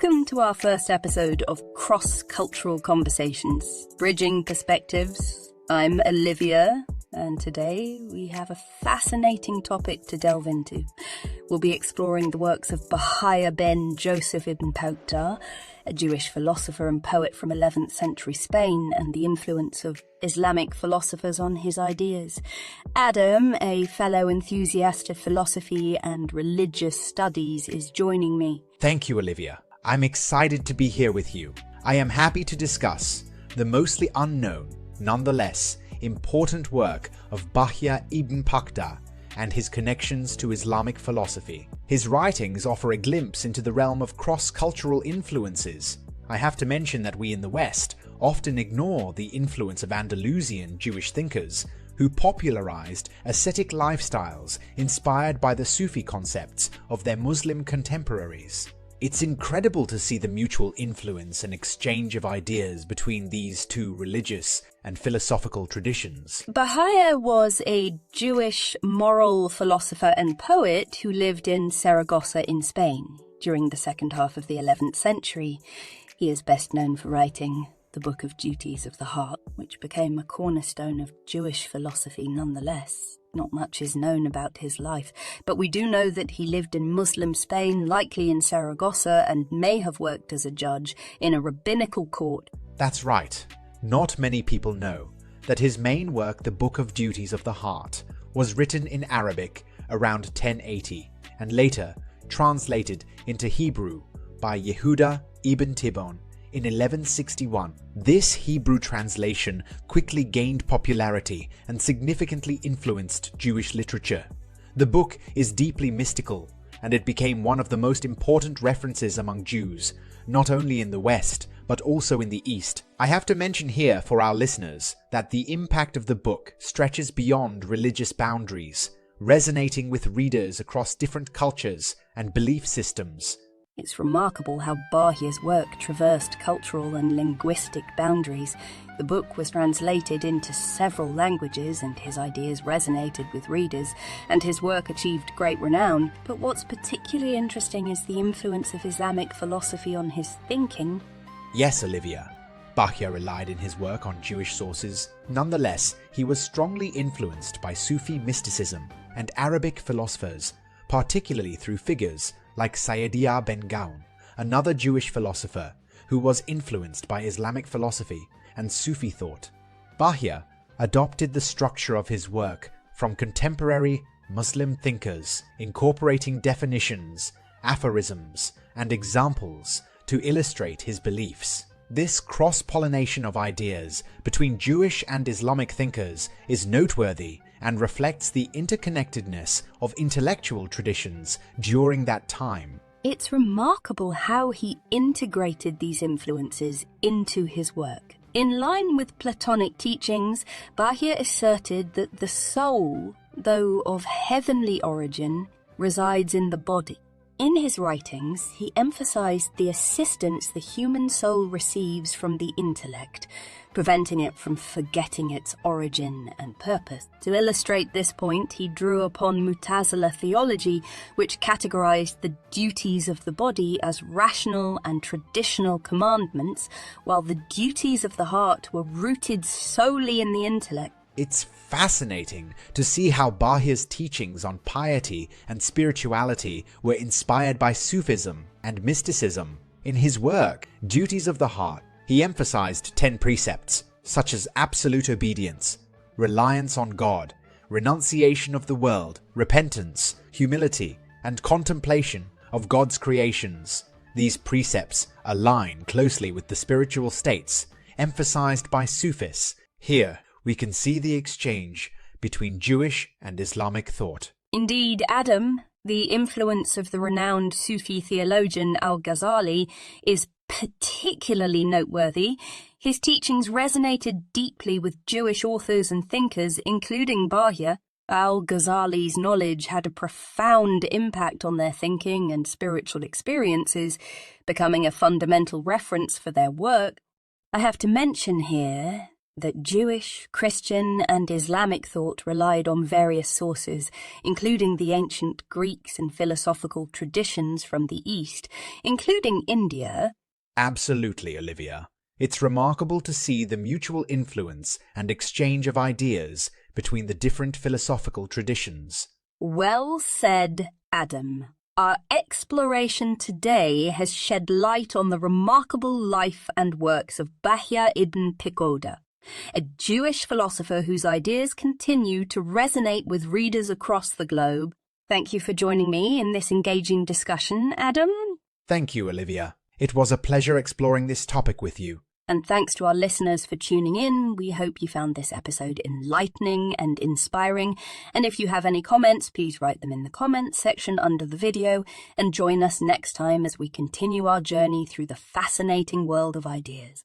Welcome to our first episode of Cross-Cultural Conversations, Bridging Perspectives. I'm Olivia, and today we have a fascinating topic to delve into. We'll be exploring the works of Bahya ben Joseph ibn Paquda, a Jewish philosopher and poet from 11th century Spain, and the influence of Islamic philosophers on his ideas. Adam, a fellow enthusiast of philosophy and religious studies, is joining me. Thank you, Olivia. I'm excited to be here with you. I am happy to discuss the mostly unknown, nonetheless important work of Bahya ibn Paquda and his connections to Islamic philosophy. His writings offer a glimpse into the realm of cross-cultural influences. I have to mention that we in the West often ignore the influence of Andalusian Jewish thinkers who popularized ascetic lifestyles inspired by the Sufi concepts of their Muslim contemporaries. It's incredible to see the mutual influence and exchange of ideas between these two religious and philosophical traditions. Bahya was a Jewish moral philosopher and poet who lived in Saragossa in Spain during the second half of the 11th century. He is best known for writing the Book of Duties of the Heart, which became a cornerstone of Jewish philosophy nonetheless. Not much is known about his life, but we do know that he lived in Muslim Spain, likely in Saragossa, and may have worked as a judge in a rabbinical court. That's right. Not many people know that his main work, the Book of Duties of the Heart, was written in Arabic around 1080 and later translated into Hebrew by Yehuda ibn Tibbon in 1161. This Hebrew translation quickly gained popularity and significantly influenced Jewish literature. The book is deeply mystical, and it became one of the most important references among Jews, not only in the West, but also in the East. I have to mention here for our listeners that the impact of the book stretches beyond religious boundaries, resonating with readers across different cultures and belief systems. It's remarkable how Bahya's work traversed cultural and linguistic boundaries. The book was translated into several languages, and his ideas resonated with readers, and his work achieved great renown. But what's particularly interesting is the influence of Islamic philosophy on his thinking. Yes, Olivia. Bahya relied in his work on Jewish sources. Nonetheless, he was strongly influenced by Sufi mysticism and Arabic philosophers, particularly through figures like Sayyidiyya ben Gaon, another Jewish philosopher who was influenced by Islamic philosophy and Sufi thought. Bahya adopted the structure of his work from contemporary Muslim thinkers, incorporating definitions, aphorisms, and examples to illustrate his beliefs. This cross-pollination of ideas between Jewish and Islamic thinkers is noteworthy and reflects the interconnectedness of intellectual traditions during that time. It's remarkable how he integrated these influences into his work. In line with Platonic teachings, Bahya asserted that the soul, though of heavenly origin, resides in the body. In his writings, he emphasized the assistance the human soul receives from the intellect, preventing it from forgetting its origin and purpose. To illustrate this point, he drew upon Mu'tazila theology, which categorized the duties of the body as rational and traditional commandments, while the duties of the heart were rooted solely in the intellect. It's fascinating to see how Bahya's teachings on piety and spirituality were inspired by Sufism and mysticism. In his work, Duties of the Heart, he emphasized 10 precepts, such as absolute obedience, reliance on God, renunciation of the world, repentance, humility, and contemplation of God's creations. These precepts align closely with the spiritual states emphasized by Sufis. Here, we can see the exchange between Jewish and Islamic thought. Indeed, Adam, the influence of the renowned Sufi theologian al-Ghazali is particularly noteworthy. His teachings resonated deeply with Jewish authors and thinkers, including Bahya. Al-Ghazali's knowledge had a profound impact on their thinking and spiritual experiences, becoming a fundamental reference for their work. I have to mention here that Jewish, Christian, and Islamic thought relied on various sources, including the ancient Greeks and philosophical traditions from the East, including India. Absolutely, Olivia. It's remarkable to see the mutual influence and exchange of ideas between the different philosophical traditions. Well said, Adam. Our exploration today has shed light on the remarkable life and works of Bahya ibn Paquda, a Jewish philosopher whose ideas continue to resonate with readers across the globe. Thank you for joining me in this engaging discussion, Adam. Thank you, Olivia. It was a pleasure exploring this topic with you. And thanks to our listeners for tuning in. We hope you found this episode enlightening and inspiring. And if you have any comments, please write them in the comments section under the video and join us next time as we continue our journey through the fascinating world of ideas.